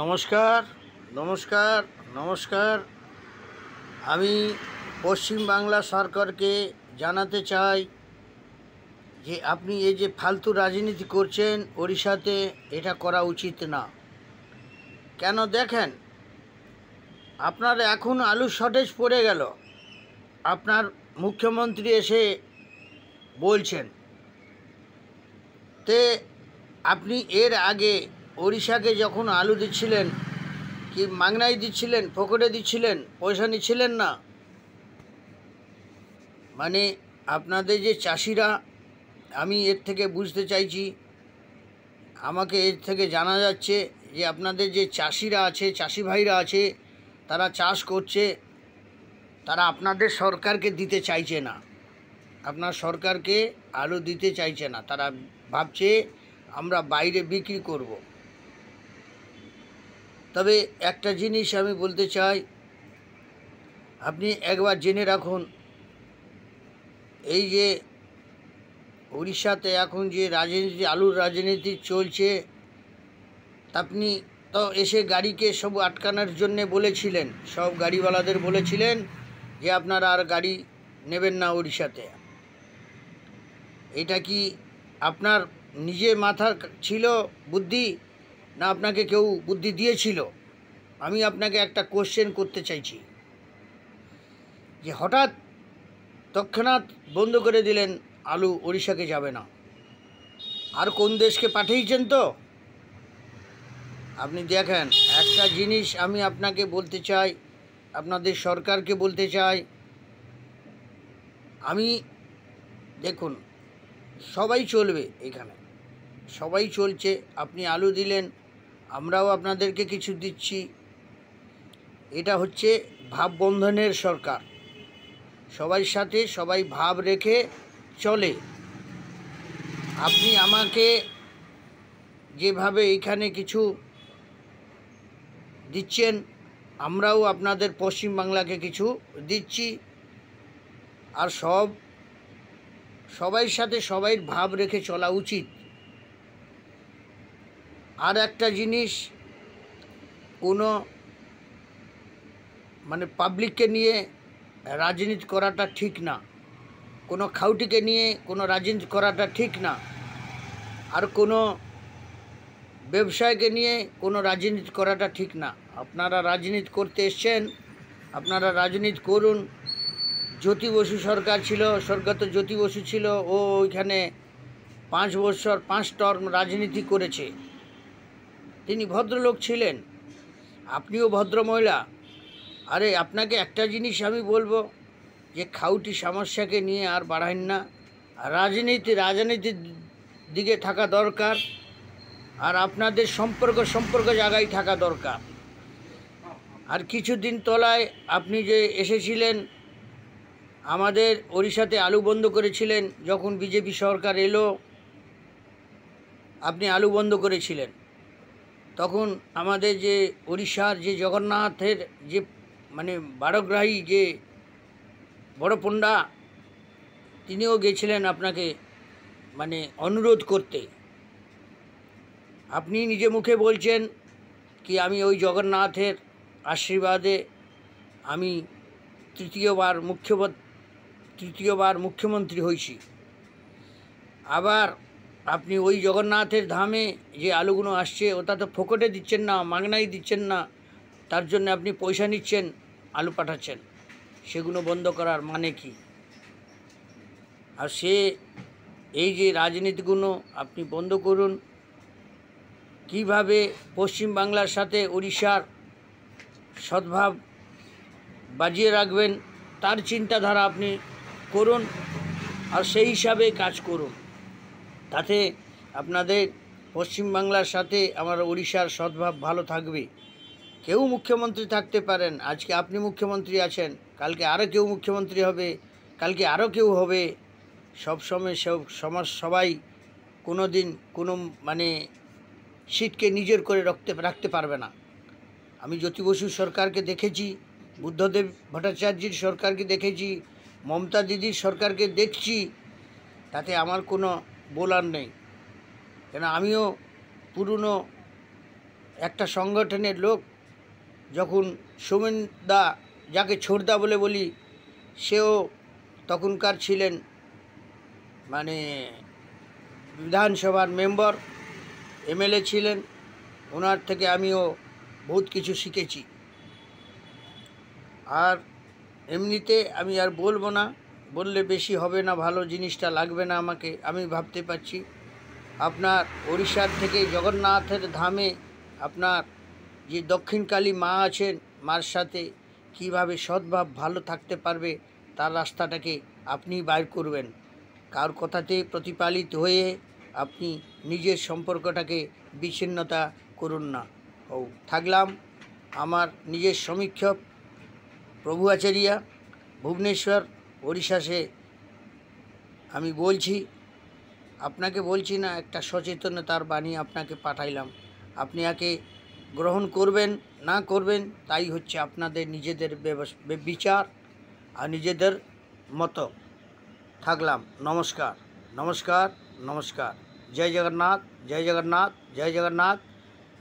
নমস্কার, নমস্কার, নমস্কার। আমি পশ্চিম বাংলা সরকারকে জানাতে চাই যে আপনি এই যে ফালতু রাজনীতি করছেন ওড়িশাতে, এটা করা উচিত না। কেন দেখেন, আপনার এখন আলু শর্টেজ পড়ে গেল, আপনার মুখ্যমন্ত্রী এসে বলছেন। তে আপনি এর আগে ওড়িশাকে যখন আলু দিচ্ছিলেন, কি মাগনাই দিচ্ছিলেন, পকেটে দিচ্ছিলেন, পয়সা নিচ্ছিলেন না? মানে আপনাদের যে চাষিরা, আমি এর থেকে বুঝতে চাইছি, আমাকে এর থেকে জানা যাচ্ছে যে আপনাদের যে চাষিরা আছে, চাষি ভাইরা আছে, তারা চাষ করছে, তারা আপনাদের সরকারকে দিতে চাইছে না, আপনার সরকারকে আলু দিতে চাইছে না। তারা ভাবছে আমরা বাইরে বিক্রি করব। তবে একটা জিনিস আমি বলতে চাই, আপনি একবার জেনে রাখুন, এই যে উড়িষ্যাতে এখন যে রাজনীতি, আলুর রাজনীতি চলছে, আপনি তো এসে গাড়িকে সব আটকানোর জন্যে বলেছিলেন, সব গাড়িওয়ালাদের বলেছিলেন যে আপনারা আর গাড়ি নেবেন না উড়িষ্যাতে। এটা কি আপনার নিজে মাথার ছিল বুদ্ধি, না আপনাকে কেউ বুদ্ধি দিয়েছিল? আমি আপনাকে একটা কোশ্চেন করতে চাইছি, যে হঠাৎ তৎক্ষণাৎ বন্ধ করে দিলেন আলু ওড়িশাকে যাবে না, আর কোন দেশকে পাঠিয়েছেন? তো আপনি দেখেন, একটা জিনিস আমি আপনাকে বলতে চাই, আপনাদের সরকারকে বলতে চাই, আমি দেখুন, সবাই চলবে এখানে, সবাই চলছে। আপনি আলু দিলেন, আমরাও আপনাদেরকে কিছু দিচ্ছি। এটা হচ্ছে ভাববন্ধনের সরকার, সবাই সাথে সবাই ভাব রেখে চলে। আপনি আমাকে যেভাবে এখানে কিছু দিচ্ছেন, আমরাও আপনাদের পশ্চিমবাংলাকে কিছু দিচ্ছি। আর সবাই সাথে সবাই ভাব রেখে চলা উচিত। আর একটা জিনিস, কোনো মানে পাবলিককে নিয়ে রাজনীতি করাটা ঠিক না, কোনো খাউটিকে নিয়ে কোনো রাজনীতি করাটা ঠিক না, আর কোনো ব্যবসায়কে নিয়ে কোনো রাজনীতি করাটা ঠিক না। আপনারা রাজনীতি করতে এসছেন, আপনারা রাজনীতি করুন। জ্যোতি বসু সরকার ছিল, স্বর্গত জ্যোতি বসু ছিল, ও ওইখানে 5 বছর 5 টার্ম রাজনীতি করেছে, তিনি ভদ্রলোক ছিলেন, আপনিও ভদ্রমহিলা। আরে আপনাকে একটা জিনিস আমি বলবো, যে খাউটি সমস্যাকে নিয়ে আর বাড়াইন না, রাজনীতির দিকে থাকা দরকার, আর আপনাদের সম্পর্ক জায়গায় থাকা দরকার। আর কিছুদিন তলায় আপনি যে এসেছিলেন, আমাদের ওড়িশাতে আলু বন্ধ করেছিলেন, যখন বিজেপি সরকার এলো আপনি আলু বন্ধ করেছিলেন। তখন আমাদের যে ওড়িশার যে জগন্নাথের যে মানে বারগ্রাহী যে বড় পণ্ডা, তিনিও গেছিলেন আপনাকে মানে অনুরোধ করতে। আপনি নিজে মুখে বলছেন কি আমি ওই জগন্নাথের আশীর্বাদে আমি তৃতীয়বার মুখ্যমন্ত্রী হয়েছি। আবার আপনি ওই জগন্নাথের ধামে যে আলুগুলো আসছে, ওটা তো ফোকটে দিচ্ছেন না, মাগনাই দিচ্ছেন না, তার জন্য আপনি পয়সা নিচ্ছেন, আলু পাঠাচ্ছেন। সেগুলো বন্ধ করার মানে কি? আর এই যে রাজনীতিগুলো আপনি বন্ধ করুন। কিভাবে পশ্চিমবাংলার সাথে উড়িষ্যার সদ্ভাব বাজিয়ে রাখবেন, তার চিন্তাধারা আপনি করুন, আর সেই হিসাবে কাজ করুন। তাতে আপনাদের পশ্চিমবাংলার সাথে আমার উড়িষ্যার সদ্ভাব ভালো থাকবে। কেউ মুখ্যমন্ত্রী থাকতে পারেন, আজকে আপনি মুখ্যমন্ত্রী আছেন, কালকে আরও কেউ মুখ্যমন্ত্রী হবে, কালকে আরও কেউ হবে। সবসময় সবাই কোনো দিন কোনো মানে সিটকে নিজের করে রাখতে পারবে না। আমি জ্যোতি বসুর সরকারকে দেখেছি, বুদ্ধদেব ভট্টাচার্যের সরকারকে দেখেছি, মমতা দিদির সরকারকে দেখছি, তাতে আমার কোনো বলার নেই। কেন আমিও পুরনো একটা সংগঠনের লোক যখন সোমেন দা, যাকে ছোটদা বলে বলি, সেও তখনকার ছিলেন মানে বিধানসভার মেম্বার, এমএলএ ছিলেন। ওনার থেকে আমিও বহুত কিছু শিখেছি। আর এমনিতে আমি আর বলবো না, বললে বেশি হবে না, ভালো জিনিসটা লাগবে না আমাকে। আমি ভাবতে পারছি আপনার ওড়িশার থেকে জগন্নাথের ধামে আপনার যে দক্ষিণকালী মা আছেন, মার সাথে কিভাবে সদ্ভাব ভালো থাকতে পারবে তার রাস্তাটাকে আপনি বাইর করবেন। কার কথাতে প্রতিপালিত হয়ে আপনি নিজের সম্পর্কটাকে বিচ্ছিন্নতা করুন না। ও থাকলাম আমার নিজের সমীক্ষক প্রভু আচারিয়া, ভুবনেশ্বর, ওড়িশাসে আমি বলছি, আপনাকে বলছি না, একটা সচেতনতার বাণী আপনাকে পাঠাইলাম। আপনি একে গ্রহণ করবেন না করবেন তাই হচ্ছে আপনাদের নিজেদের বিচার আর নিজেদের মতো। থাকলাম। নমস্কার, নমস্কার, নমস্কার। জয় জগন্নাথ, জয় জগন্নাথ, জয় জগন্নাথ।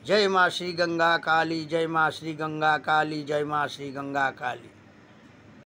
जय माँ श्री गंगा काली, जय माँ श्री गंगा काली, जय माँ श्री गंगा काली।